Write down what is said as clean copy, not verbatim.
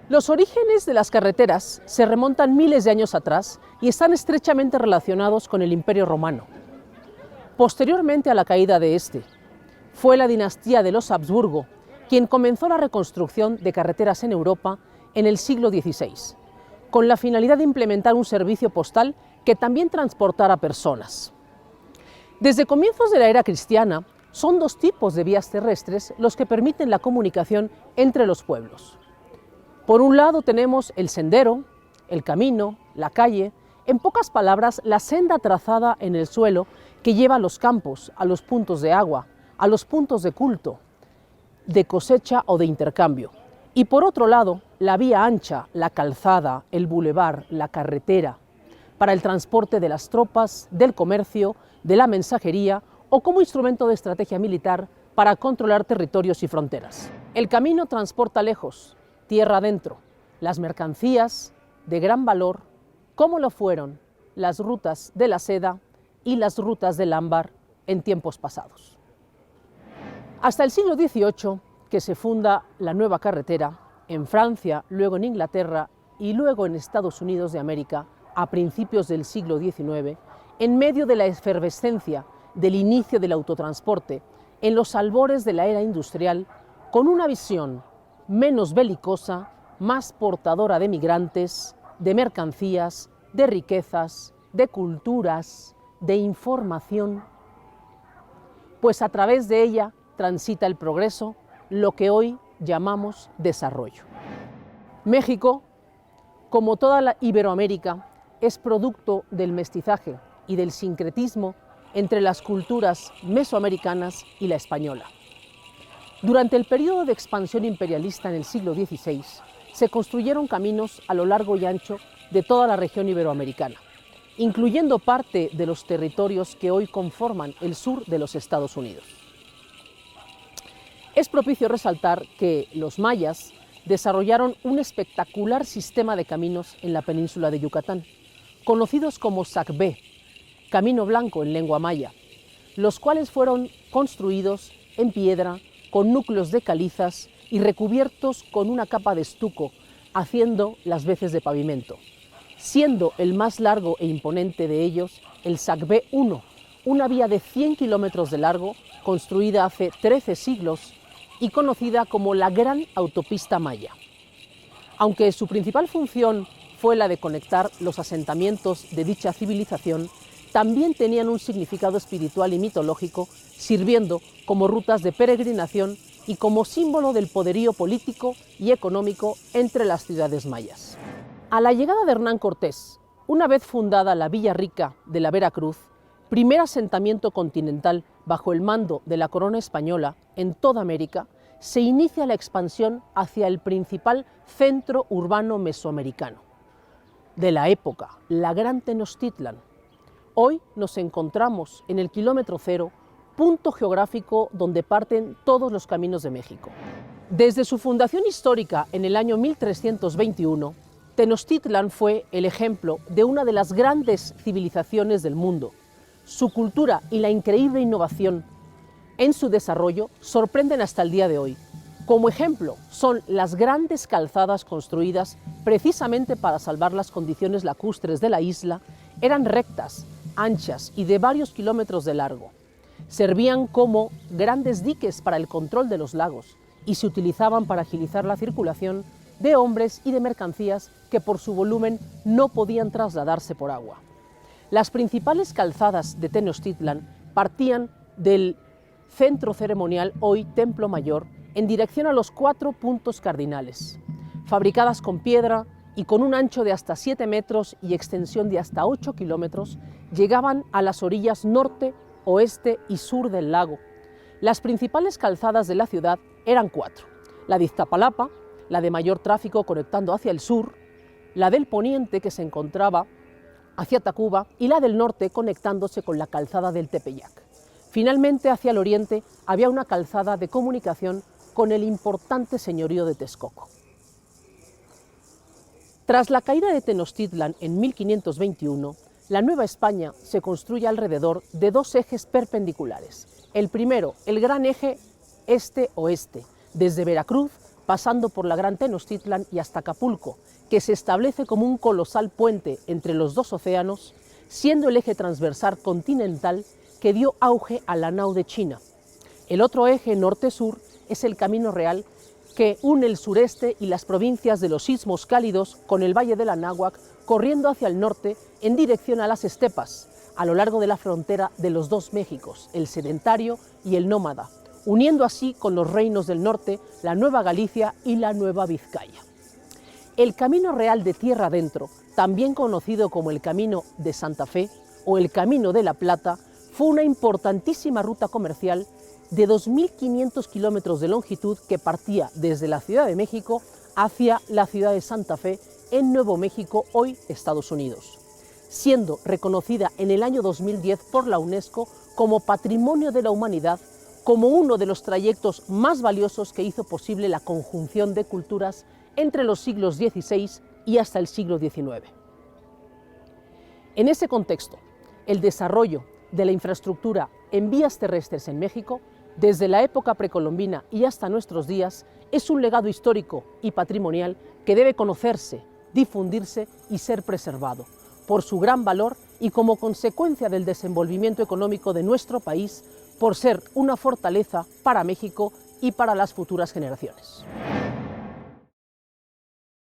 Los orígenes de las carreteras se remontan miles de años atrás y están estrechamente relacionados con el Imperio Romano. Posteriormente a la caída de este, fue la dinastía de los Habsburgo quien comenzó la reconstrucción de carreteras en Europa en el siglo XVI, con la finalidad de implementar un servicio postal que también transportara personas. Desde comienzos de la era cristiana, son dos tipos de vías terrestres los que permiten la comunicación entre los pueblos. Por un lado tenemos el sendero, el camino, la calle, en pocas palabras, la senda trazada en el suelo que lleva a los campos, a los puntos de agua, a los puntos de culto, de cosecha o de intercambio. Y por otro lado, la vía ancha, la calzada, el bulevar, la carretera, para el transporte de las tropas, del comercio, de la mensajería o como instrumento de estrategia militar para controlar territorios y fronteras. El camino transporta lejos, tierra adentro, las mercancías de gran valor, como lo fueron las rutas de la seda y las rutas del ámbar en tiempos pasados. Hasta el siglo XVIII, que se funda la nueva carretera, en Francia, luego en Inglaterra y luego en Estados Unidos de América, a principios del siglo XIX, en medio de la efervescencia del inicio del autotransporte, en los albores de la era industrial, con una visión menos belicosa, más portadora de migrantes, de mercancías, de riquezas, de culturas, de información, pues a través de ella transita el progreso, lo que hoy llamamos desarrollo. México, como toda la Iberoamérica, es producto del mestizaje y del sincretismo entre las culturas mesoamericanas y la española. Durante el periodo de expansión imperialista en el siglo XVI, se construyeron caminos a lo largo y ancho de toda la región iberoamericana, incluyendo parte de los territorios que hoy conforman el sur de los Estados Unidos. Es propicio resaltar que los mayas desarrollaron un espectacular sistema de caminos en la península de Yucatán, conocidos como Sacbé, camino blanco en lengua maya, los cuales fueron construidos en piedra, con núcleos de calizas y recubiertos con una capa de estuco, haciendo las veces de pavimento, siendo el más largo e imponente de ellos el Sacbé I, una vía de 100 kilómetros de largo, construida hace 13 siglos y conocida como la Gran Autopista Maya. Aunque su principal función fue la de conectar los asentamientos de dicha civilización, también tenían un significado espiritual y mitológico, sirviendo como rutas de peregrinación y como símbolo del poderío político y económico entre las ciudades mayas. A la llegada de Hernán Cortés, una vez fundada la Villa Rica de la Veracruz, primer asentamiento continental bajo el mando de la corona española en toda América, se inicia la expansión hacia el principal centro urbano mesoamericano de la época, la Gran Tenochtitlan. Hoy nos encontramos en el kilómetro cero, punto geográfico donde parten todos los caminos de México. Desde su fundación histórica en el año 1321, Tenochtitlan fue el ejemplo de una de las grandes civilizaciones del mundo. Su cultura y la increíble innovación en su desarrollo sorprenden hasta el día de hoy. Como ejemplo, son las grandes calzadas construidas precisamente para salvar las condiciones lacustres de la isla. Eran rectas, anchas y de varios kilómetros de largo. Servían como grandes diques para el control de los lagos y se utilizaban para agilizar la circulación de hombres y de mercancías que por su volumen no podían trasladarse por agua. Las principales calzadas de Tenochtitlan partían del centro ceremonial, hoy Templo Mayor, en dirección a los 4 puntos cardinales, fabricadas con piedra y con un ancho de hasta 7 metros y extensión de hasta 8 kilómetros, llegaban a las orillas norte, oeste y sur del lago. Las principales calzadas de la ciudad eran 4, la de Iztapalapa, la de mayor tráfico conectando hacia el sur, la del poniente que se encontraba hacia Tacuba y la del norte conectándose con la calzada del Tepeyac. Finalmente, hacia el oriente, había una calzada de comunicación con el importante señorío de Texcoco. Tras la caída de Tenochtitlan en 1521, la Nueva España se construye alrededor de 2 ejes perpendiculares. El primero, el gran eje este-oeste, desde Veracruz pasando por la Gran Tenochtitlan y hasta Acapulco, que se establece como un colosal puente entre los dos océanos, siendo el eje transversal continental que dio auge a la nao de China. El otro eje norte-sur es el Camino Real, que une el sureste y las provincias de los istmos cálidos con el Valle del Anáhuac, corriendo hacia el norte en dirección a las estepas, a lo largo de la frontera de los dos Méxicos, el sedentario y el nómada, uniendo así con los reinos del norte, la Nueva Galicia y la Nueva Vizcaya. El Camino Real de tierra adentro, también conocido como el Camino de Santa Fe o el Camino de la Plata, fue una importantísima ruta comercial de 2.500 kilómetros de longitud que partía desde la Ciudad de México hacia la ciudad de Santa Fe en Nuevo México, hoy Estados Unidos, siendo reconocida en el año 2010 por la UNESCO como Patrimonio de la Humanidad, como uno de los trayectos más valiosos que hizo posible la conjunción de culturas entre los siglos XVI y hasta el siglo XIX. En ese contexto, el desarrollo de la infraestructura en vías terrestres en México, desde la época precolombina y hasta nuestros días, es un legado histórico y patrimonial que debe conocerse, difundirse y ser preservado, por su gran valor y como consecuencia del desenvolvimiento económico de nuestro país, por ser una fortaleza para México y para las futuras generaciones.